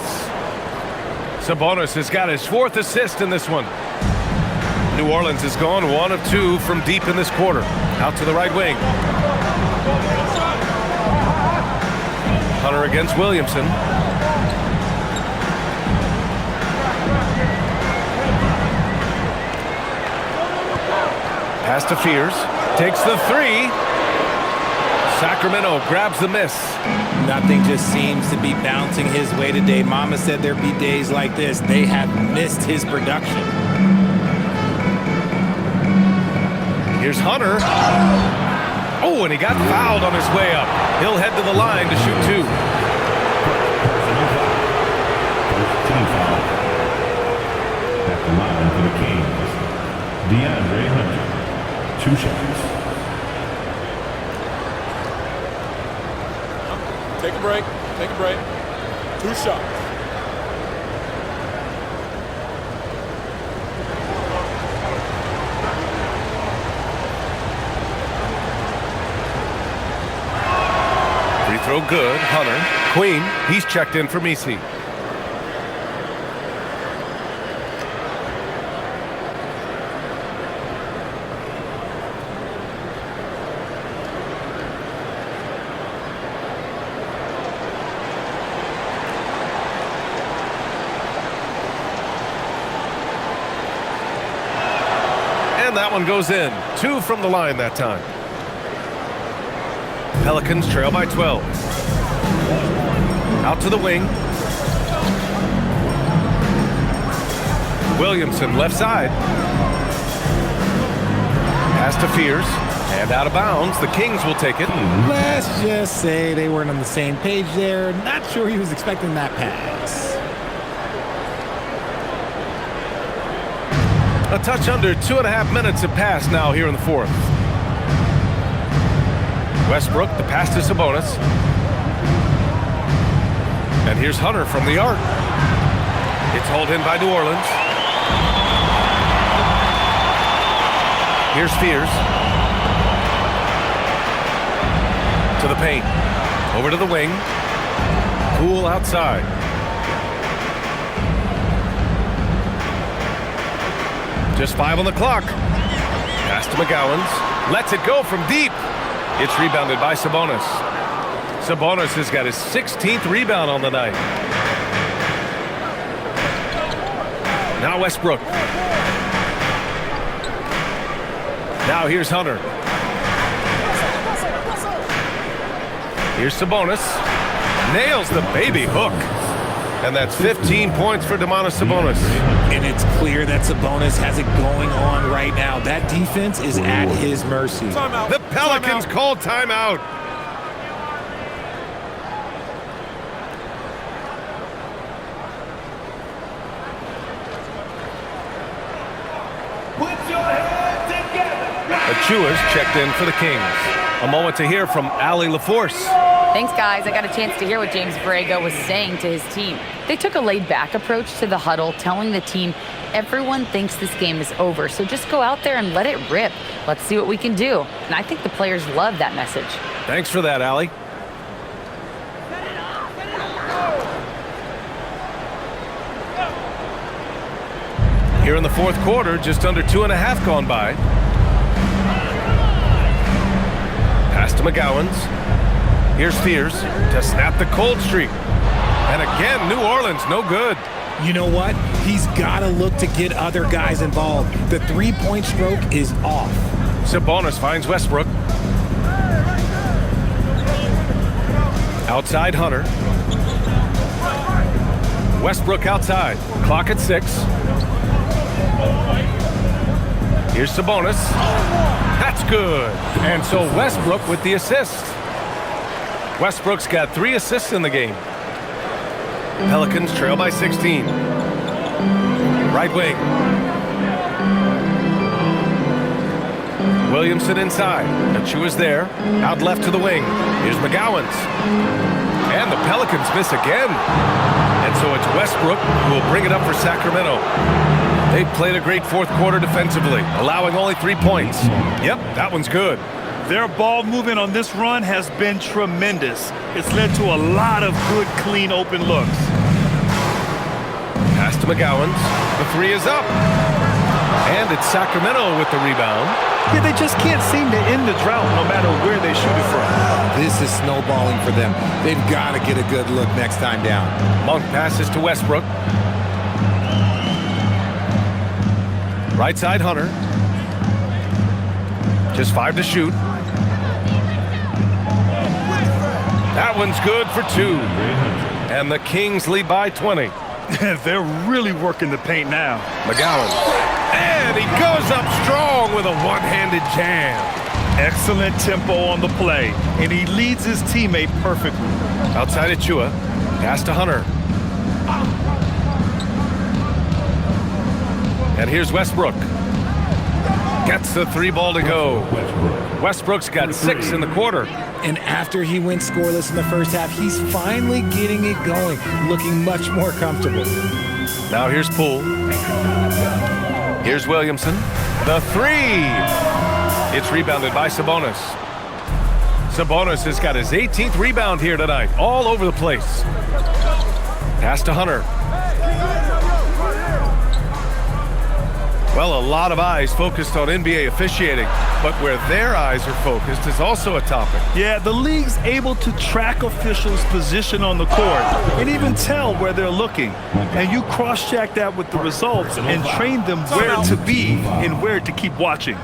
Sabonis has got his 4th assist in this one. New Orleans has gone 1 of 2 from deep in this quarter. Out to the right wing. Hunter against Williamson. Pass to Fears. Takes the 3. Sacramento grabs the miss. Nothing just seems to be bouncing his way today. Mama said there'd be days like this. They have missed his production. Here's Hunter. Oh, and he got fouled on his way up. He'll head to the line to shoot 2. At the line for the Kings, DeAndre Hunter. 2 shots. Take a break. Take a break. 2 shots. Free throw good. Hunter. Queen. He's checked in for Messi. And that one goes in. 2 from the line that time. Pelicans trail by 12. Out to the wing. Williamson left side. Pass to Fears. And out of bounds. The Kings will take it. Let's just say they weren't on the same page there. Not sure he was expecting that pass. A touch under 2.5 minutes have passed now here in the fourth. Westbrook, the pass to Sabonis. And here's Hunter from the arc. It's hauled in by New Orleans. Here's Fears. To the paint. Over to the wing. Poole outside. Just 5 on the clock. Pass to McGowan's. Lets it go from deep. It's rebounded by Sabonis. Sabonis has got his 16th rebound on the night. Now Westbrook. Now here's Hunter. Here's Sabonis. Nails the baby hook. And that's 15 points for Domantas Sabonis. And it's clear that Sabonis has it going on right now. That defense is at his mercy. The Pelicans call timeout. Put your hands together. Achua's checked in for the Kings. A moment to hear from Allie LaForce. Thanks, guys. I got a chance to hear what James Borrego was saying to his team. They took a laid-back approach to the huddle, telling the team, everyone thinks this game is over, so just go out there and let it rip. Let's see what we can do. And I think the players love that message. Thanks for that, Allie. Here in the fourth quarter, just under 2.5 gone by. Pass to McGowan's. Here's Fears to snap the cold streak. And again, New Orleans, no good. You know what? He's got to look to get other guys involved. The three-point stroke is off. Sabonis finds Westbrook. Outside Hunter. Westbrook outside. Clock at 6. Here's Sabonis. That's good. And so Westbrook with the assist. Westbrook's got 3 assists in the game. Pelicans trail by 16. Right wing. Williamson inside. Achua's there. Out left to the wing. Here's McGowan's. And the Pelicans miss again. And so it's Westbrook who will bring it up for Sacramento. They played a great fourth quarter defensively, allowing only 3 points. Yep, that one's good. Their ball movement on this run has been tremendous. It's led to a lot of good, clean, open looks. Pass to McGowan's. The 3 is up. And it's Sacramento with the rebound. Yeah, they just can't seem to end the drought no matter where they shoot it from. This is snowballing for them. They've got to get a good look next time down. Monk passes to Westbrook. Right side Hunter. Just 5 to shoot. That one's good for 2. And the Kings lead by 20. They're really working the paint now. McGowan. And he goes up strong with a one-handed jam. Excellent tempo on the play, and he leads his teammate perfectly. Outside Achua. Pass to Hunter. And here's Westbrook. Gets the 3 ball to go. Westbrook's got 6 in the quarter. And after he went scoreless in the first half, he's finally getting it going, looking much more comfortable. Now here's Poole. Here's Williamson. The 3. It's rebounded by Sabonis. Sabonis has got his 18th rebound here tonight, all over the place. Pass to Hunter. Well, a lot of eyes focused on NBA officiating, but where their eyes are focused is also a topic. Yeah, the league's able to track officials' position on the court and even tell where they're looking. And you cross-check that with the results and train them where to be and where to keep watching.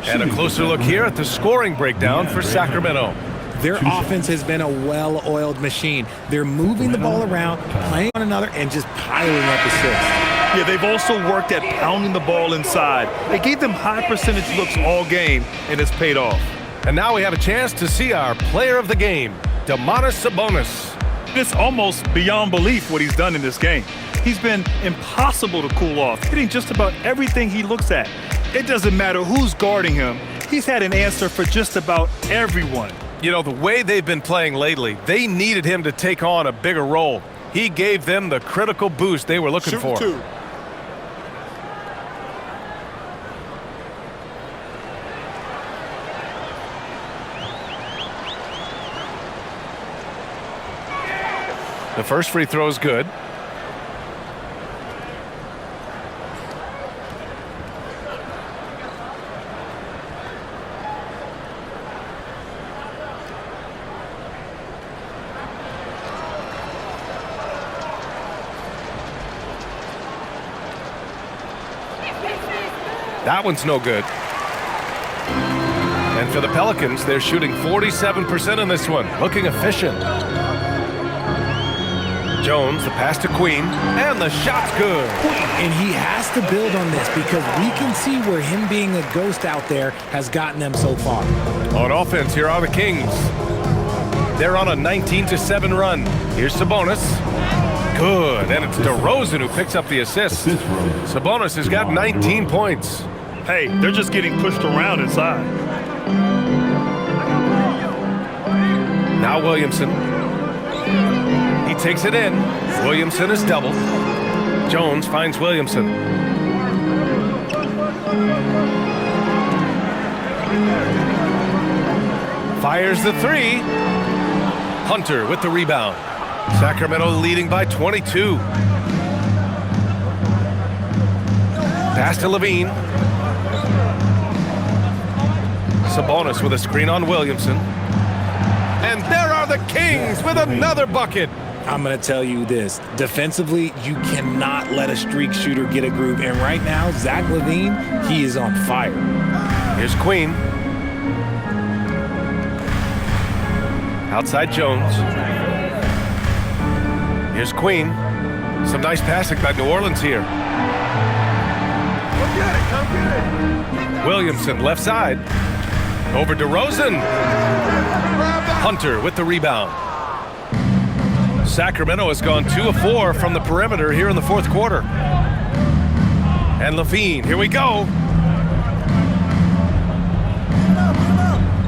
And a closer look here at the scoring breakdown for Sacramento. Their offense has been a well-oiled machine. They're moving the ball around, playing on another, and just piling up assists. Yeah, they've also worked at pounding the ball inside. They gave them high percentage looks all game, and it's paid off. And now we have a chance to see our player of the game, Domantas Sabonis. It's almost beyond belief what he's done in this game. He's been impossible to cool off, hitting just about everything he looks at. It doesn't matter who's guarding him. He's had an answer for just about everyone. You know, the way they've been playing lately, they needed him to take on a bigger role. He gave them the critical boost they were looking for. Shoot 2. The first free throw is good. That one's no good. And for the Pelicans, they're shooting 47% in this one, looking efficient. Jones, the pass to Queen, and the shot's good. And he has to build on this because we can see where him being a ghost out there has gotten them so far. On offense, here are the Kings. They're on a 19-7 run. Here's Sabonis. Good, and it's DeRozan who picks up the assist. Sabonis has got 19 points. Hey, they're just getting pushed around inside. Now Williamson. He takes it in. Williamson is doubled. Jones finds Williamson. Fires the three. Hunter with the rebound. Sacramento leading by 22. Pass to Levine. Sabonis with a screen on Williamson. And there are the Kings with another bucket. I'm going to tell you this. Defensively, you cannot let a streak shooter get a groove. And right now, Zach LaVine, he is on fire. Here's Queen. Outside Jones. Here's Queen. Some nice passing by New Orleans here. Williamson left side. Over DeRozan. Hunter with the rebound. Sacramento has gone 2 of 4 from the perimeter here in the fourth quarter. And Levine, here we go.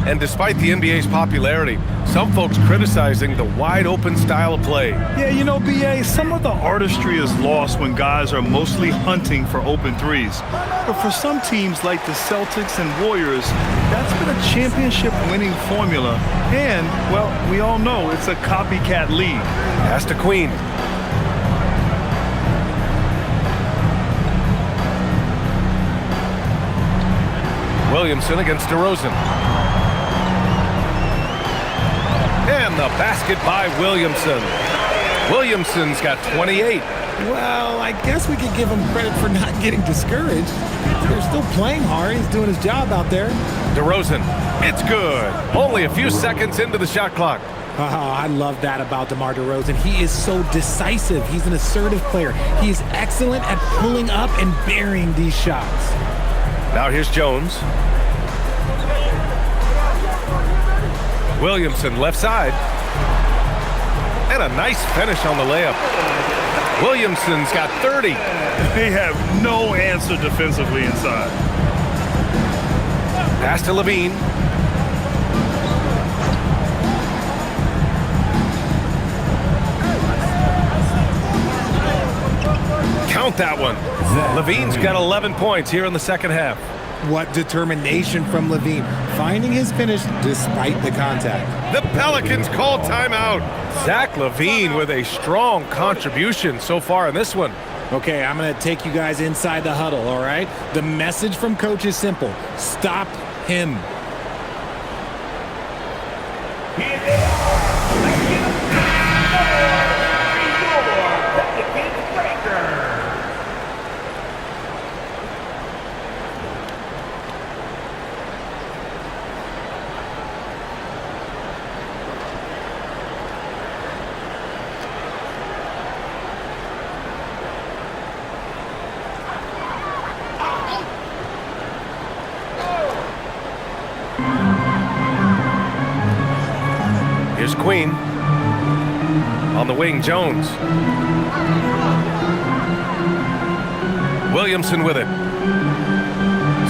And despite the NBA's popularity, some folks criticizing the wide-open style of play. Yeah, you know, BA, some of the artistry is lost when guys are mostly hunting for open threes. But for some teams like the Celtics and Warriors, that's been a championship-winning formula. And, well, we all know it's a copycat league. Pass to Queen. Williamson against DeRozan. And the basket by Williamson. Williamson's got 28. Well, I guess we could give him credit for not getting discouraged. They're still playing hard. He's doing his job out there. DeRozan, it's good. Only a few seconds into the shot clock. Oh, I love that about DeMar DeRozan. He is so decisive. He's an assertive player. He is excellent at pulling up and burying these shots. Now here's Jones. Williamson left side. And a nice finish on the layup. Williamson's got 30. They have no answer defensively inside. Pass to Levine. Count that one. Levine's got 11 points here in the second half. What determination from Levine, finding his finish despite the contact. The Pelicans call timeout. Zach LaVine with a strong contribution so far in this one. Okay, I'm going to take you guys inside the huddle, all right? The message from coach is simple. Stop him. Here they are. Let's get them Pelicans breaker. Here's Queen. On the wing, Jones. Williamson with it.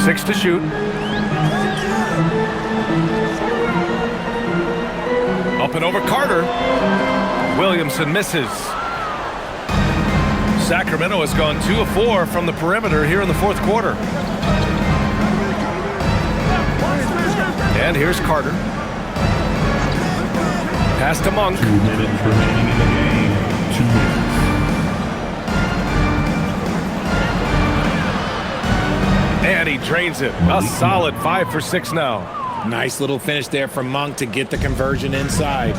6 to shoot. Up and over Carter. Williamson misses. Sacramento has gone 2 of 4 from the perimeter here in the fourth quarter. And here's Carter. Pass to Monk. 2 minutes remaining in the game. 2 minutes. And he drains it. A solid 5 for 6 now. Nice little finish there from Monk to get the conversion inside.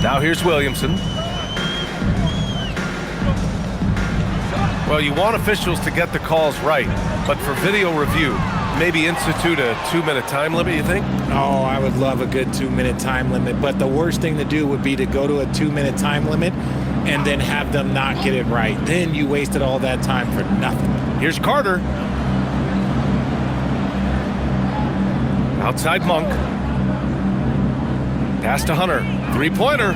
Now here's Williamson. Well, you want officials to get the calls right, but for video review, Maybe institute a 2-minute time limit, you think? Oh, I would love a good 2-minute time limit, but the worst thing to do would be to go to a 2-minute time limit and then have them not get it right. Then you wasted all that time for nothing. Here's Carter. Outside Monk. Pass to Hunter. Three-pointer.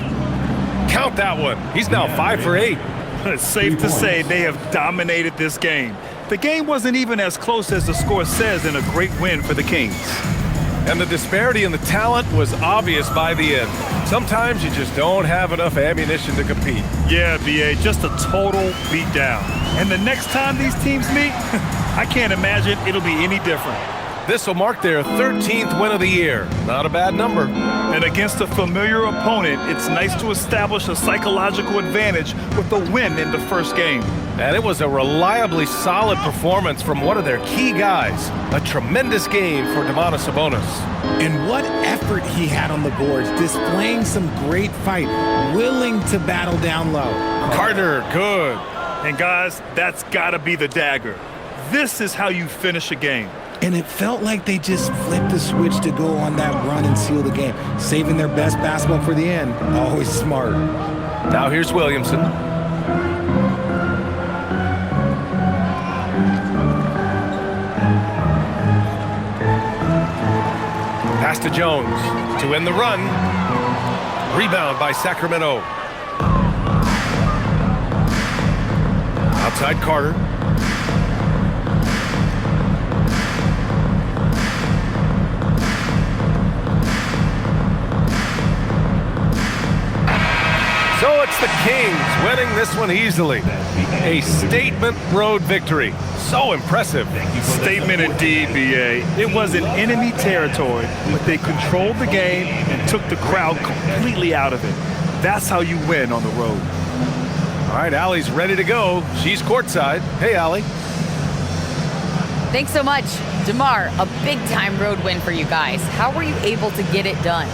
Count that one. He's now 5 for 8. It's safe to say they have dominated this game. The game wasn't even as close as the score says in a great win for the Kings. And the disparity in the talent was obvious by the end. Sometimes you just don't have enough ammunition to compete. Yeah, BA, just a total beatdown. And the next time these teams meet, I can't imagine it'll be any different. This will mark their 13th win of the year. Not a bad number. And against a familiar opponent, it's nice to establish a psychological advantage with a win in the first game. And it was a reliably solid performance from one of their key guys. A tremendous game for Domantas Sabonis. And what effort he had on the boards, displaying some great fight, willing to battle down low. Carter, good. And guys, that's gotta be the dagger. This is how you finish a game. And it felt like they just flipped the switch to go on that run and seal the game, saving their best basketball for the end. Always smart. Now here's Williamson. Pass to Jones to end the run. Rebound by Sacramento. Outside Carter. So it's the Kings winning this one easily. A statement road victory. So impressive. Statement indeed, BA. It was in enemy territory, but they controlled the game and took the crowd completely out of it. That's how you win on the road. All right, Allie's ready to go. She's courtside. Hey, Allie. Thanks so much. DeMar, a big-time road win for you guys. How were you able to get it done?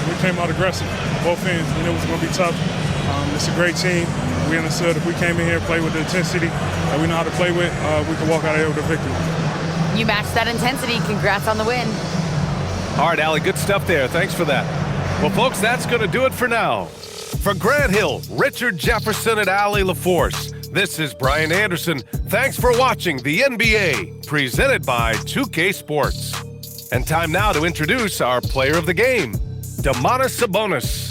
We came out aggressive. Both ends. We knew it was going to be tough. It's a great team. We understood if we came in here and played with the intensity that we know how to play with, we could walk out of here with a victory. You matched that intensity. Congrats on the win. All right, Allie, good stuff there. Thanks for that. Well, folks, that's going to do it for now. For Grant Hill, Richard Jefferson, and Allie LaForce, this is Brian Anderson. Thanks for watching the NBA, presented by 2K Sports. And time now to introduce our player of the game, Domantas Sabonis.